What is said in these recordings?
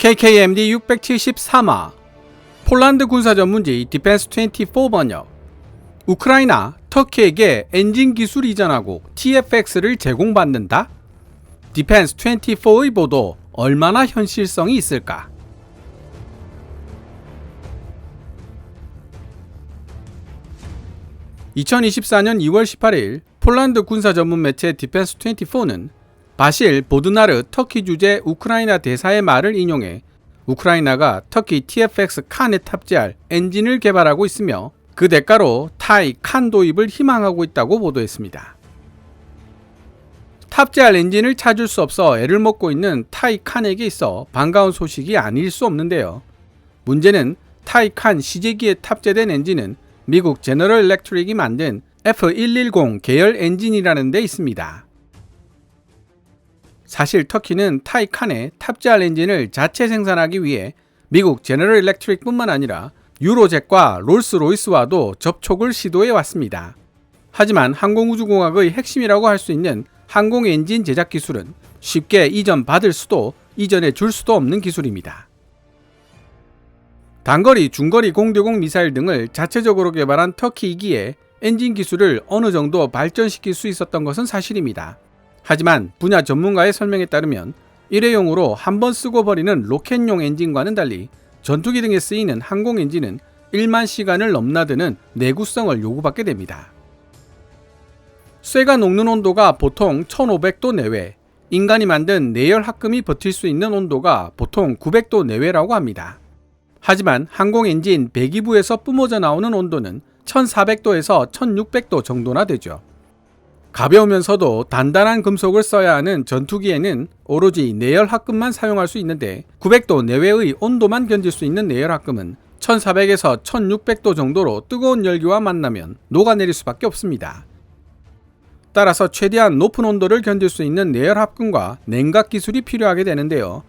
KKMD 673화 폴란드 군사전문지 디펜스24 번역. 우크라이나, 터키에게 엔진 기술 이전하고 TFX를 제공받는다? 디펜스24의 보도 얼마나 현실성이 있을까? (2024년 2월 18일) 폴란드 군사 전문 매체 디펜스24는 바실 보드나르 터키 주재 우크라이나 대사의 말을 인용해 우크라이나가 터키 TFX 칸에 탑재할 엔진을 개발하고 있으며 그 대가로 타이 칸 도입을 희망하고 있다고 보도했습니다. 탑재할 엔진을 찾을 수 없어 애를 먹고 있는 타이 칸에게 있어 반가운 소식이 아닐 수 없는데요. 문제는 타이 칸 시제기에 탑재된 엔진은 미국 제너럴 일렉트릭이 만든 F110 계열 엔진이라는 데 있습니다. 사실 터키는 타이 칸에 탑재할 엔진을 자체 생산하기 위해 미국 제너럴 일렉트릭뿐만 아니라 유로젯과 롤스로이스와도 접촉을 시도해 왔습니다. 하지만 항공우주공학의 핵심이라고 할 수 있는 항공 엔진 제작 기술은 쉽게 이전받을 수도 이전해 줄 수도 없는 기술입니다. 단거리, 중거리 공대공 미사일 등을 자체적으로 개발한 터키이기에 엔진 기술을 어느 정도 발전시킬 수 있었던 것은 사실입니다. 하지만 분야 전문가의 설명에 따르면 일회용으로 한번 쓰고 버리는 로켓용 엔진과는 달리 전투기 등에 쓰이는 항공 엔진은 1만 시간을 넘나드는 내구성을 요구받게 됩니다. 쇠가 녹는 온도가 보통 1500도 내외, 인간이 만든 내열 합금이 버틸 수 있는 온도가 보통 900도 내외라고 합니다. 하지만 항공 엔진 배기부에서 뿜어져 나오는 온도는 1400도에서 1600도 정도나 되죠. 가벼우면서도 단단한 금속을 써야 하는 전투기에는 오로지 내열 합금만 사용할 수 있는데 900도 내외의 온도만 견딜 수 있는 내열 합금은 1400에서 1600도 정도로 뜨거운 열기와 만나면 녹아내릴 수밖에 없습니다. 따라서 최대한 높은 온도를 견딜 수 있는 내열 합금과 냉각 기술이 필요하게 되는데요.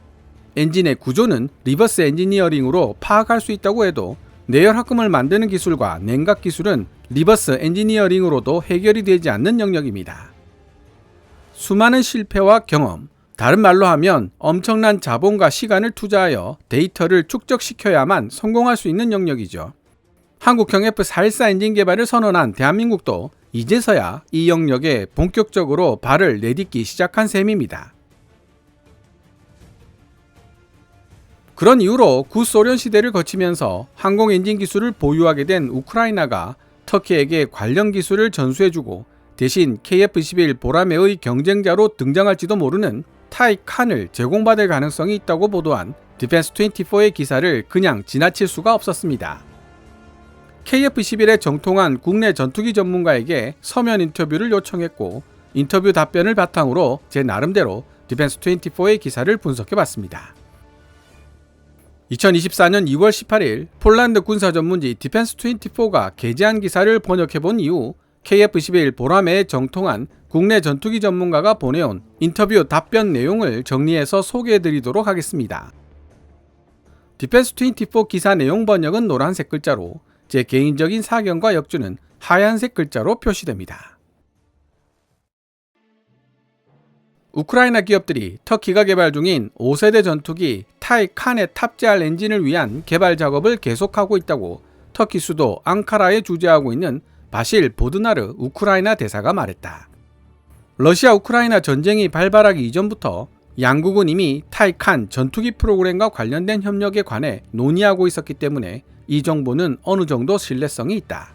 엔진의 구조는 리버스 엔지니어링으로 파악할 수 있다고 해도 내열 합금을 만드는 기술과 냉각 기술은 리버스 엔지니어링으로도 해결이 되지 않는 영역입니다. 수많은 실패와 경험, 다른 말로 하면 엄청난 자본과 시간을 투자하여 데이터를 축적시켜야만 성공할 수 있는 영역이죠. 한국형 F414 엔진 개발을 선언한 대한민국도 이제서야 이 영역에 본격적으로 발을 내딛기 시작한 셈입니다. 그런 이후로 구소련 시대를 거치면서 항공 엔진 기술을 보유하게 된 우크라이나가 터키에게 관련 기술을 전수해주고 대신 KF-21 보라매의 경쟁자로 등장할지도 모르는 타이 칸을 제공받을 가능성이 있다고 보도한 디펜스24의 기사를 그냥 지나칠 수가 없었습니다. KF-21에 정통한 국내 전투기 전문가에게 서면 인터뷰를 요청했고 인터뷰 답변을 바탕으로 제 나름대로 디펜스24의 기사를 분석해봤습니다. 2024년 2월 18일 폴란드 군사 전문지 디펜스24가 게재한 기사를 번역해본 이후 KF-21 보라매에 정통한 국내 전투기 전문가가 보내온 인터뷰 답변 내용을 정리해서 소개해드리도록 하겠습니다. 디펜스24 기사 내용 번역은 노란색 글자로 제 개인적인 사견과 역주는 하얀색 글자로 표시됩니다. 우크라이나 기업들이 터키가 개발 중인 5세대 전투기 타이 칸에 탑재할 엔진을 위한 개발 작업을 계속하고 있다고 터키 수도 앙카라에 주재하고 있는 바실 보드나르 우크라이나 대사가 말했다. 러시아 우크라이나 전쟁이 발발하기 이전부터 양국은 이미 타이 칸 전투기 프로그램과 관련된 협력에 관해 논의하고 있었기 때문에 이 정보는 어느 정도 신뢰성이 있다.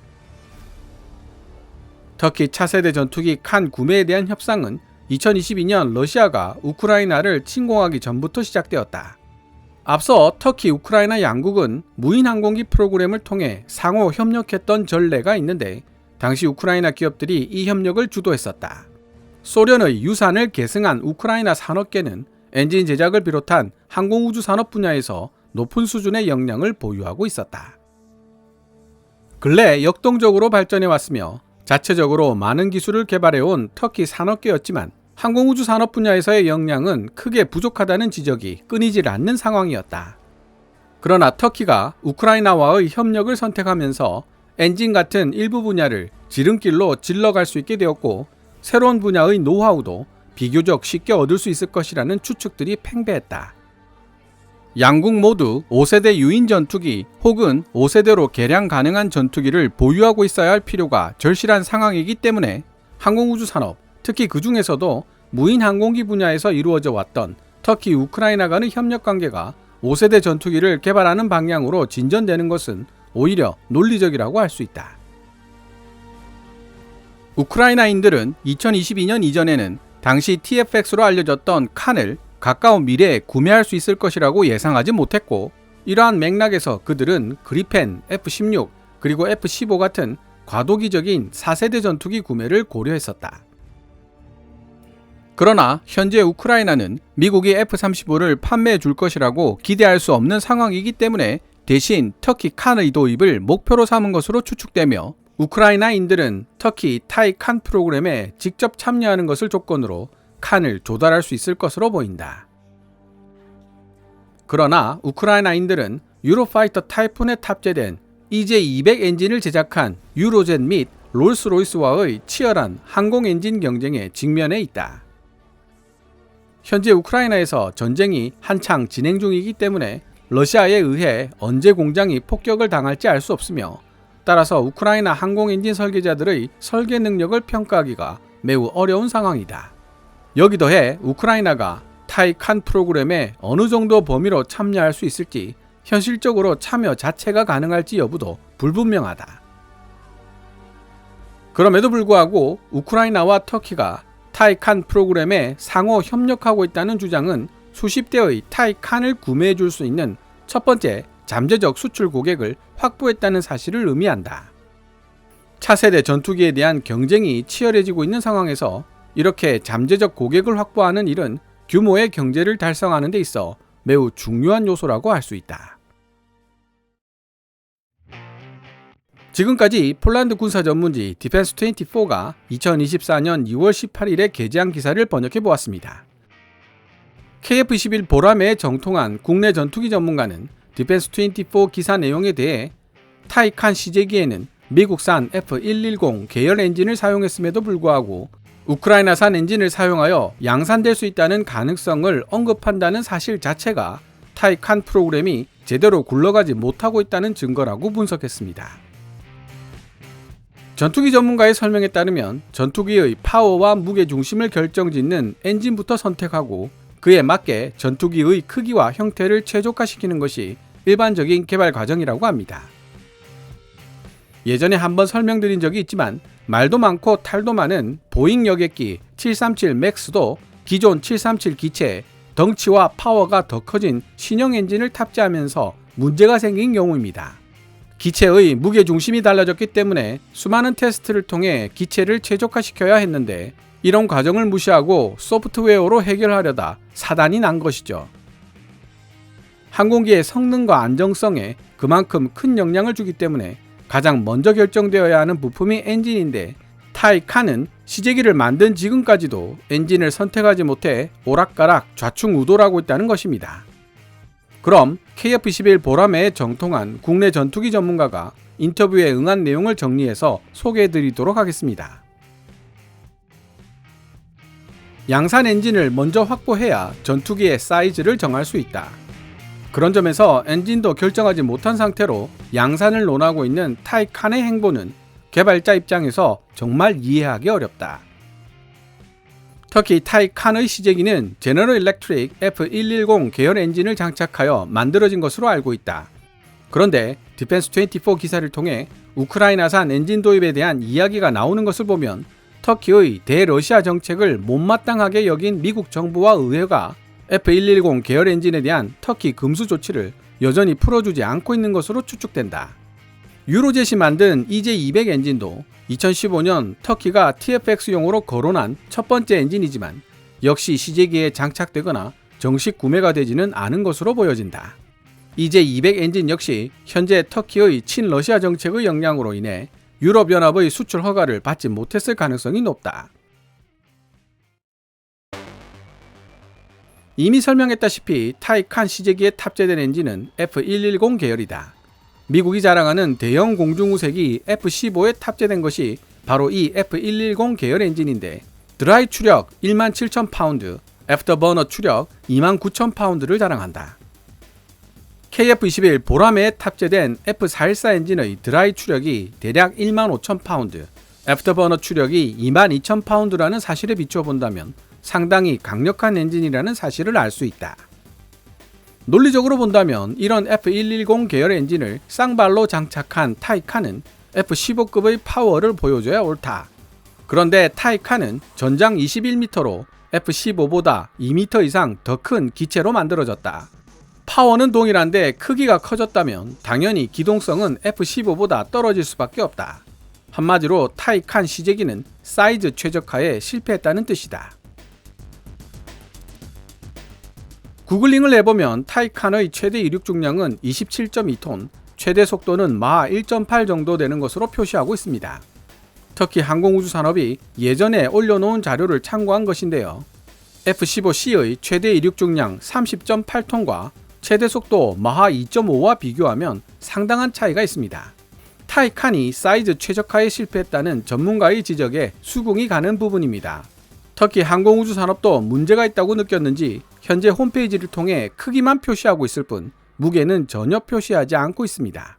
터키 차세대 전투기 칸 구매에 대한 협상은 2022년 러시아가 우크라이나를 침공하기 전부터 시작되었다. 앞서 터키, 우크라이나 양국은 무인 항공기 프로그램을 통해 상호 협력했던 전례가 있는데 당시 우크라이나 기업들이 이 협력을 주도했었다. 소련의 유산을 계승한 우크라이나 산업계는 엔진 제작을 비롯한 항공우주 산업 분야에서 높은 수준의 역량을 보유하고 있었다. 근래 역동적으로 발전해왔으며 자체적으로 많은 기술을 개발해온 터키 산업계였지만 항공우주 산업 분야에서의 역량은 크게 부족하다는 지적이 끊이질 않는 상황이었다. 그러나 터키가 우크라이나와의 협력을 선택하면서 엔진 같은 일부 분야를 지름길로 질러갈 수 있게 되었고 새로운 분야의 노하우도 비교적 쉽게 얻을 수 있을 것이라는 추측들이 팽배했다. 양국 모두 5세대 유인 전투기 혹은 5세대로 개량 가능한 전투기를 보유하고 있어야 할 필요가 절실한 상황이기 때문에 항공우주 산업, 특히 그 중에서도 무인 항공기 분야에서 이루어져 왔던 터키 우크라이나 간의 협력 관계가 5세대 전투기를 개발하는 방향으로 진전되는 것은 오히려 논리적이라고 할 수 있다. 우크라이나인들은 2022년 이전에는 당시 TFX로 알려졌던 칸을 가까운 미래에 구매할 수 있을 것이라고 예상하지 못했고, 이러한 맥락에서 그들은 그리펜, F-16 그리고 F-15 같은 과도기적인 4세대 전투기 구매를 고려했었다. 그러나 현재 우크라이나는 미국이 F-35를 판매해 줄 것이라고 기대할 수 없는 상황이기 때문에 대신 터키 칸의 도입을 목표로 삼은 것으로 추측되며, 우크라이나인들은 터키 타이 칸 프로그램에 직접 참여하는 것을 조건으로 칸을 조달할 수 있을 것으로 보인다. 그러나 우크라이나인들은 유로파이터 타이푼에 탑재된 EJ200 엔진을 제작한 유로젯 및 롤스로이스와의 치열한 항공 엔진 경쟁에 직면해 있다. 현재 우크라이나에서 전쟁이 한창 진행 중이기 때문에 러시아에 의해 언제 공장이 폭격을 당할지 알 수 없으며, 따라서 우크라이나 항공 엔진 설계자들의 설계 능력을 평가하기가 매우 어려운 상황이다. 여기 더해 우크라이나가 타이 칸 프로그램에 어느 정도 범위로 참여할 수 있을지, 현실적으로 참여 자체가 가능할지 여부도 불분명하다. 그럼에도 불구하고 우크라이나와 터키가 타이 칸 프로그램에 상호 협력하고 있다는 주장은 수십 대의 타이 칸을 구매해 줄 수 있는 첫 번째 잠재적 수출 고객을 확보했다는 사실을 의미한다. 차세대 전투기에 대한 경쟁이 치열해지고 있는 상황에서 이렇게 잠재적 고객을 확보하는 일은 규모의 경제를 달성하는 데 있어 매우 중요한 요소라고 할 수 있다. 지금까지 폴란드 군사 전문지 디펜스24가 2024년 2월 18일에 게재한 기사를 번역해 보았습니다. KF-21 보라매에 정통한 국내 전투기 전문가는 디펜스24 기사 내용에 대해 타이 칸 시제기에는 미국산 F110 계열 엔진을 사용했음에도 불구하고 우크라이나산 엔진을 사용하여 양산될 수 있다는 가능성을 언급한다는 사실 자체가 타이 칸 프로그램이 제대로 굴러가지 못하고 있다는 증거라고 분석했습니다. 전투기 전문가의 설명에 따르면 전투기의 파워와 무게 중심을 결정짓는 엔진부터 선택하고 그에 맞게 전투기의 크기와 형태를 최적화시키는 것이 일반적인 개발 과정이라고 합니다. 예전에 한번 설명드린 적이 있지만 말도 많고 탈도 많은 보잉 여객기 737 맥스도 기존 737 기체에 덩치와 파워가 더 커진 신형 엔진을 탑재하면서 문제가 생긴 경우입니다. 기체의 무게 중심이 달라졌기 때문에 수많은 테스트를 통해 기체를 최적화시켜야 했는데, 이런 과정을 무시하고 소프트웨어로 해결하려다 사단이 난 것이죠. 항공기의 성능과 안정성에 그만큼 큰 영향을 주기 때문에 가장 먼저 결정되어야 하는 부품이 엔진인데, 타이 칸은 시제기를 만든 지금까지도 엔진을 선택하지 못해 오락가락 좌충우돌하고 있다는 것입니다. 그럼 KF-21 보라매에 정통한 국내 전투기 전문가가 인터뷰에 응한 내용을 정리해서 소개해드리도록 하겠습니다. 양산 엔진을 먼저 확보해야 전투기의 사이즈를 정할 수 있다. 그런 점에서 엔진도 결정하지 못한 상태로 양산을 논하고 있는 타이 칸의 행보는 개발자 입장에서 정말 이해하기 어렵다. 터키 타이 칸의 시제기는 제너럴 일렉트릭 F110 계열 엔진을 장착하여 만들어진 것으로 알고 있다. 그런데 디펜스24 기사를 통해 우크라이나산 엔진 도입에 대한 이야기가 나오는 것을 보면 터키의 대러시아 정책을 못마땅하게 여긴 미국 정부와 의회가 F110 계열 엔진에 대한 터키 금수 조치를 여전히 풀어주지 않고 있는 것으로 추측된다. 유로젯이 만든 EJ200 엔진도 2015년 터키가 TFX용으로 거론한 첫 번째 엔진이지만 역시 시제기에 장착되거나 정식 구매가 되지는 않은 것으로 보여진다. EJ200 엔진 역시 현재 터키의 친러시아 정책의 영향으로 인해 유럽연합의 수출 허가를 받지 못했을 가능성이 높다. 이미 설명했다시피 타이 칸 시제기에 탑재된 엔진은 F110 계열이다. 미국이 자랑하는 대형 공중우색이 F-15에 탑재된 것이 바로 이 F110 계열 엔진인데, 드라이 추력 17,000파운드, 애프터버너 추력 29,000파운드를 자랑한다. KF-21 보라매에 탑재된 F414 엔진의 드라이 추력이 대략 15,000파운드, 애프터버너 추력이 22,000파운드라는 사실에 비추어 본다면 상당히 강력한 엔진이라는 사실을 알 수 있다. 논리적으로 본다면 이런 F110 계열 엔진을 쌍발로 장착한 타이칸은 F15급의 파워를 보여줘야 옳다. 그런데 타이칸은 전장 21m로 F15보다 2m 이상 더 큰 기체로 만들어졌다. 파워는 동일한데 크기가 커졌다면 당연히 기동성은 F15보다 떨어질 수밖에 없다. 한마디로 타이칸 시제기는 사이즈 최적화에 실패했다는 뜻이다. 구글링을 해보면 타이칸의 최대 이륙 중량은 27.2톤, 최대 속도는 마하 1.8 정도 되는 것으로 표시하고 있습니다. 터키 항공우주산업이 예전에 올려놓은 자료를 참고한 것인데요. F-15C의 최대 이륙 중량 30.8톤과 최대 속도 마하 2.5와 비교하면 상당한 차이가 있습니다. 타이칸이 사이즈 최적화에 실패했다는 전문가의 지적에 수긍이 가는 부분입니다. 터키 항공우주산업도 문제가 있다고 느꼈는지 현재 홈페이지를 통해 크기만 표시하고 있을 뿐 무게는 전혀 표시하지 않고 있습니다.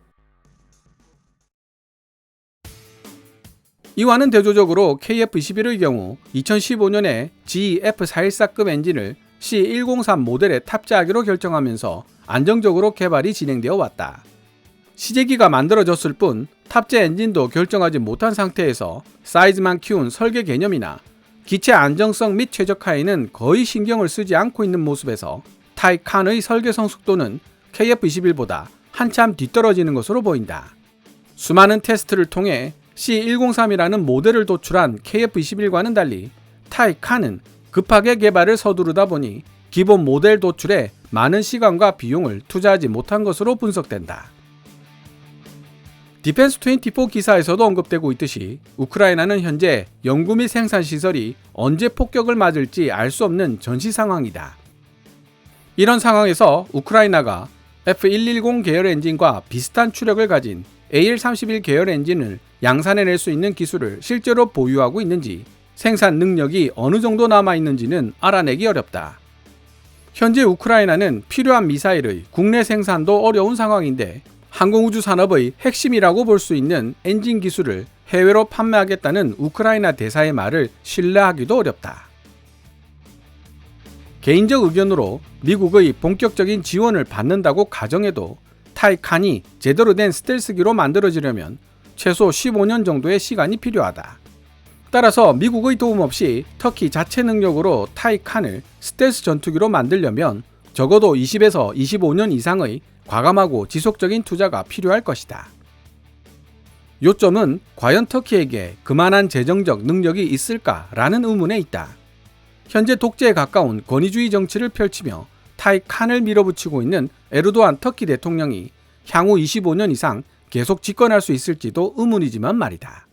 이와는 대조적으로 KF-21의 경우 2015년에 GE F414급 엔진을 C103 모델에 탑재하기로 결정하면서 안정적으로 개발이 진행되어 왔다. 시제기가 만들어졌을 뿐 탑재 엔진도 결정하지 못한 상태에서 사이즈만 키운 설계 개념이나 기체 안정성 및 최적화에는 거의 신경을 쓰지 않고 있는 모습에서 타이칸의 설계 성숙도는 KF-21보다 한참 뒤떨어지는 것으로 보인다. 수많은 테스트를 통해 C103이라는 모델을 도출한 KF-21과는 달리 타이칸은 급하게 개발을 서두르다 보니 기본 모델 도출에 많은 시간과 비용을 투자하지 못한 것으로 분석된다. 디펜스24 기사에서도 언급되고 있듯이 우크라이나는 현재 연구 및 생산 시설이 언제 폭격을 맞을지 알 수 없는 전시 상황이다. 이런 상황에서 우크라이나가 F110 계열 엔진과 비슷한 추력을 가진 AL31 계열 엔진을 양산해낼 수 있는 기술을 실제로 보유하고 있는지, 생산 능력이 어느 정도 남아있는지는 알아내기 어렵다. 현재 우크라이나는 필요한 미사일의 국내 생산도 어려운 상황인데 항공우주 산업의 핵심이라고 볼 수 있는 엔진 기술을 해외로 판매하겠다는 우크라이나 대사의 말을 신뢰하기도 어렵다. 개인적 의견으로 미국의 본격적인 지원을 받는다고 가정해도 타이칸이 제대로 된 스텔스기로 만들어지려면 최소 15년 정도의 시간이 필요하다. 따라서 미국의 도움 없이 터키 자체 능력으로 타이칸을 스텔스 전투기로 만들려면 적어도 20에서 25년 이상의 과감하고 지속적인 투자가 필요할 것이다. 요점은 과연 터키에게 그만한 재정적 능력이 있을까라는 의문에 있다. 현재 독재에 가까운 권위주의 정치를 펼치며 타이칸을 밀어붙이고 있는 에르도안 터키 대통령이 향후 25년 이상 계속 집권할 수 있을지도 의문이지만 말이다.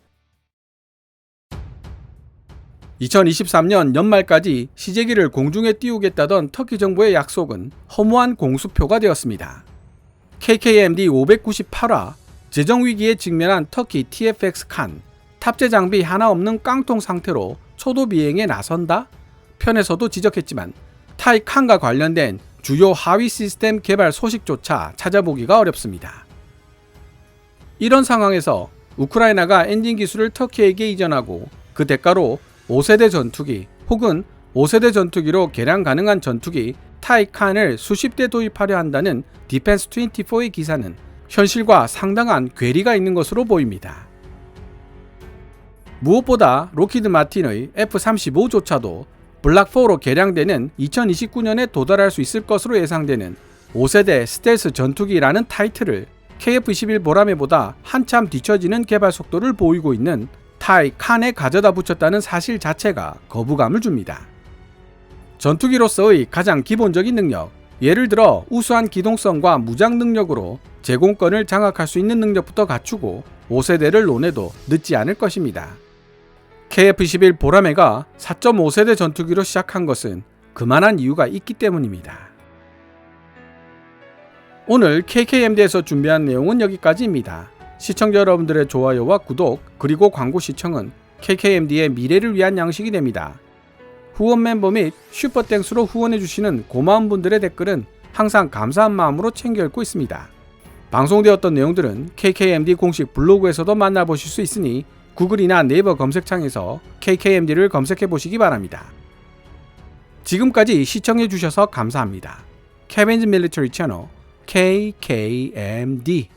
2023년 연말까지 시제기를 공중에 띄우겠다던 터키 정부의 약속은 허무한 공수표가 되었습니다. KKMD 598화 재정위기에 직면한 터키 TFX 칸, 탑재 장비 하나 없는 깡통 상태로 초도 비행에 나선다? 편에서도 지적했지만 타이칸과 관련된 주요 하위 시스템 개발 소식조차 찾아보기가 어렵습니다. 이런 상황에서 우크라이나가 엔진 기술을 터키에게 이전하고 그 대가로 5세대 전투기 혹은 5세대 전투기로 개량 가능한 전투기 타이칸을 수십 대 도입하려 한다는 디펜스24의 기사는 현실과 상당한 괴리가 있는 것으로 보입니다. 무엇보다 로키드 마틴의 F-35조차도 블락4로 개량되는 2029년에 도달할 수 있을 것으로 예상되는 5세대 스텔스 전투기라는 타이틀을 KF-21 보라매보다 한참 뒤처지는 개발 속도를 보이고 있는 타이칸에 가져다 붙였다는 사실 자체가 거부감을 줍니다. 전투기로서의 가장 기본적인 능력, 예를 들어 우수한 기동성과 무장 능력으로 제공권을 장악할 수 있는 능력부터 갖추고 5세대를 논해도 늦지 않을 것입니다. KF-21 보라매가 4.5세대 전투기로 시작한 것은 그만한 이유가 있기 때문입니다. 오늘 KKMD에서 준비한 내용은 여기까지입니다. 시청자 여러분들의 좋아요와 구독 그리고 광고 시청은 KKMD의 미래를 위한 양식이 됩니다. 후원 멤버 및 슈퍼땡스로 후원해주시는 고마운 분들의 댓글은 항상 감사한 마음으로 챙겨 읽고 있습니다. 방송되었던 내용들은 KKMD 공식 블로그에서도 만나보실 수 있으니 구글이나 네이버 검색창에서 KKMD를 검색해 보시기 바랍니다. 지금까지 시청해 주셔서 감사합니다. 케빈즈 밀리터리 채널 KKMD